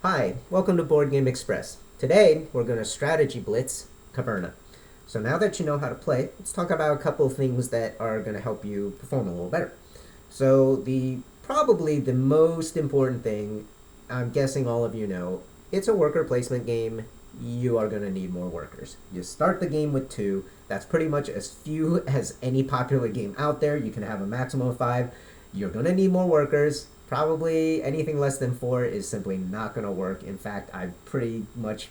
Hi, welcome to Board Game Express. Today we're going to strategy blitz Caverna. So now that you know how to play, let's talk about a couple of things that are going to help you perform a little better. So the probably the most important thing, I'm guessing all of you know, it's a worker placement game. You are going to need more workers. You start the game with two. That's pretty much as few as any popular game out there. You can have a maximum of five. You're going to need more workers. Probably anything less than four is simply not going to work. In fact, I pretty much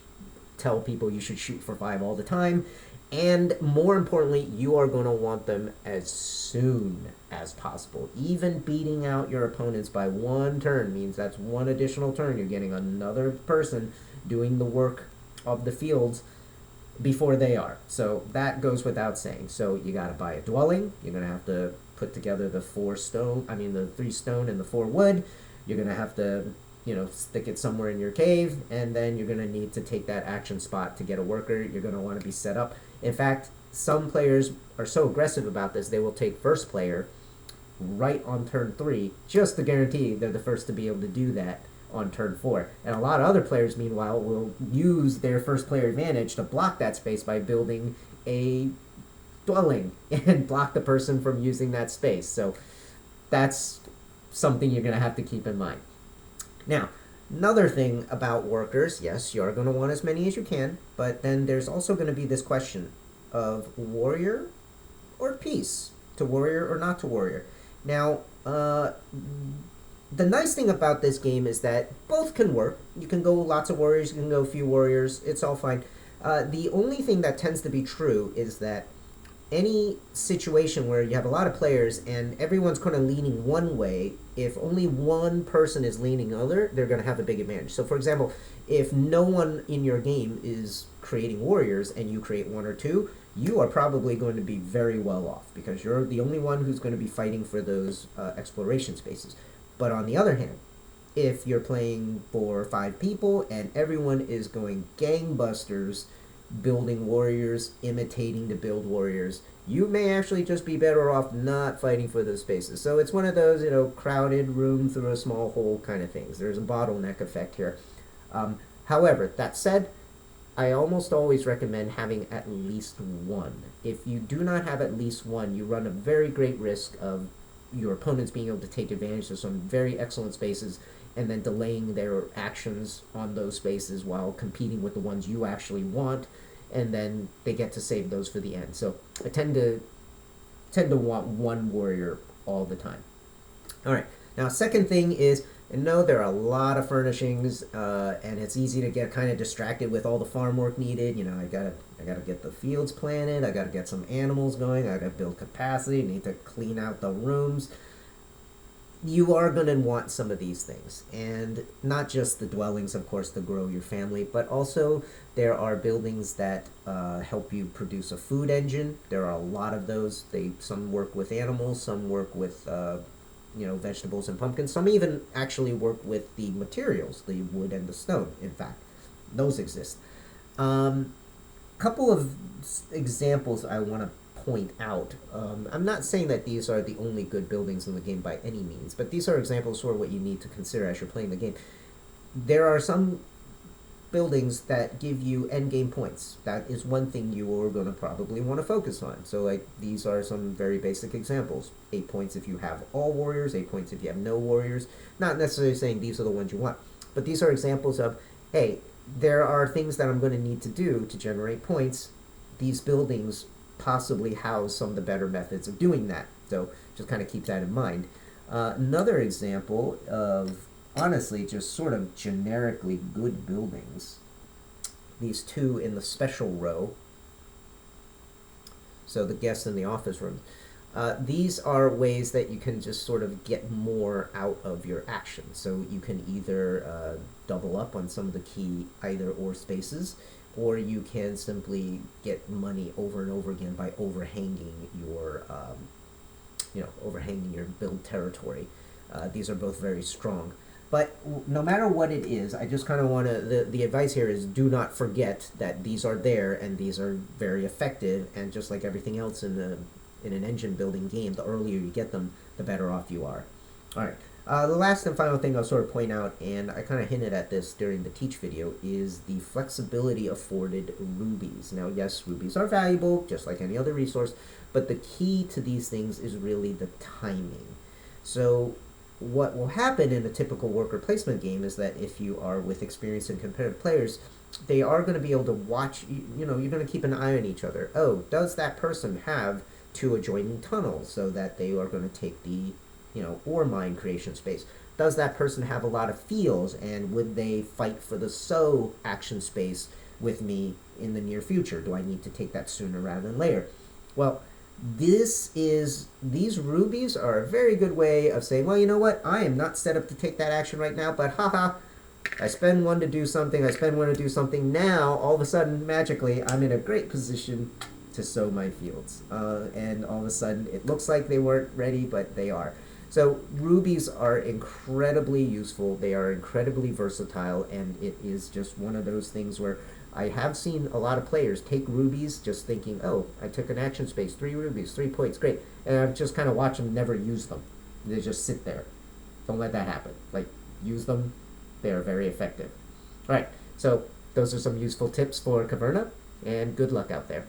tell people you should shoot for five all the time. And more importantly, you are going to want them as soon as possible. Even beating out your opponents by one turn means that's one additional turn. You're getting another person doing the work of the fields before they are. So that goes without saying. So you got to buy a dwelling. You're going to have to put together the the 3 stone and the 4 wood. You're going to have to, stick it somewhere in your cave, and then you're going to need to take that action spot to get a worker. You're going to want to be set up. In fact, some players are so aggressive about this, they will take first player right on turn 3 just to guarantee they're the first to be able to do that on turn 4. And a lot of other players, meanwhile, will use their first player advantage to block that space by building a dwelling and block the person from using that space. So that's something you're going to have to keep in mind. Now, another thing about workers, yes, you are going to want as many as you can, but then there's also going to be this question of warrior or peace, to warrior or not to warrior. Now, the nice thing about this game is that both can work. You can go lots of warriors, you can go few warriors, it's all fine. The only thing that tends to be true is that any situation where you have a lot of players and everyone's kind of leaning one way, if only one person is leaning other, they're going to have a big advantage. So, for example, if no one in your game is creating warriors and you create one or two, you are probably going to be very well off because you're the only one who's going to be fighting for those exploration spaces. But on the other hand, if you're playing for 5 people and everyone is going gangbusters building warriors, imitating to build warriors, you may actually just be better off not fighting for those spaces. So it's one of those, crowded room through a small hole kind of things. There's a bottleneck effect here. However, that said, I almost always recommend having at least one. If you do not have at least one, you run a very great risk of your opponents being able to take advantage of some very excellent spaces and then delaying their actions on those spaces while competing with the ones you actually want, and then they get to save those for the end. So I tend to want one warrior all the time. All right. Now, second thing is, I know there are a lot of furnishings, and it's easy to get kind of distracted with all the farm work needed. I gotta get the fields planted. I gotta get some animals going. I gotta build capacity. Need to clean out the rooms. You are going to want some of these things, and not just the dwellings, of course, to grow your family, but also there are buildings that help you produce a food engine. There are a lot of those. Some work with animals, some work with vegetables and pumpkins. Some even actually work with the materials, the wood and the stone. In fact, those exist. Couple of examples I want to point out. I'm not saying that these are the only good buildings in the game by any means, but these are examples for what you need to consider as you're playing the game. There are some buildings that give you end game points. That is one thing you are going to probably want to focus on. So, like, these are some very basic examples. 8 points if you have all warriors, 8 points if you have no warriors. Not necessarily saying these are the ones you want, but these are examples of, hey, there are things that I'm going to need to do to generate points. These buildings possibly house some of the better methods of doing that. So just kind of keep that in mind. Another example of, honestly, just sort of generically good buildings, these two in the special row, so the guests in the office room. These are ways that you can just sort of get more out of your action. So you can either double up on some of the key either or spaces, or you can simply get money over and over again by overhanging your build territory. These are both very strong. But no matter what it is, I just kind of want to, the advice here is do not forget that these are there and these are very effective, and just like everything else in an engine building game, the earlier you get them, the better off you are. All right. The last and final thing I'll sort of point out, and I kind of hinted at this during the teach video, is the flexibility afforded rubies. Now, yes, rubies are valuable, just like any other resource, but the key to these things is really the timing. So what will happen in a typical worker placement game is that if you are with experienced and competitive players, they are going to be able to watch, you're going to keep an eye on each other. Oh, does that person have two adjoining tunnels so that they are going to take the, ore mine creation space? Does that person have a lot of fields, and would they fight for the sow action space with me in the near future? Do I need to take that sooner rather than later? Well, these rubies are a very good way of saying, well, you know what, I am not set up to take that action right now, but haha, I spend one to do something, now all of a sudden, magically, I'm in a great position to sow my fields. And all of a sudden, it looks like they weren't ready, but they are. So rubies are incredibly useful, they are incredibly versatile, and it is just one of those things where I have seen a lot of players take rubies just thinking, oh, I took an action space, 3 rubies, 3 points, great. And I've just kind of watched them never use them. They just sit there. Don't let that happen. Like, use them. They are very effective. All right, so those are some useful tips for Caverna, and good luck out there.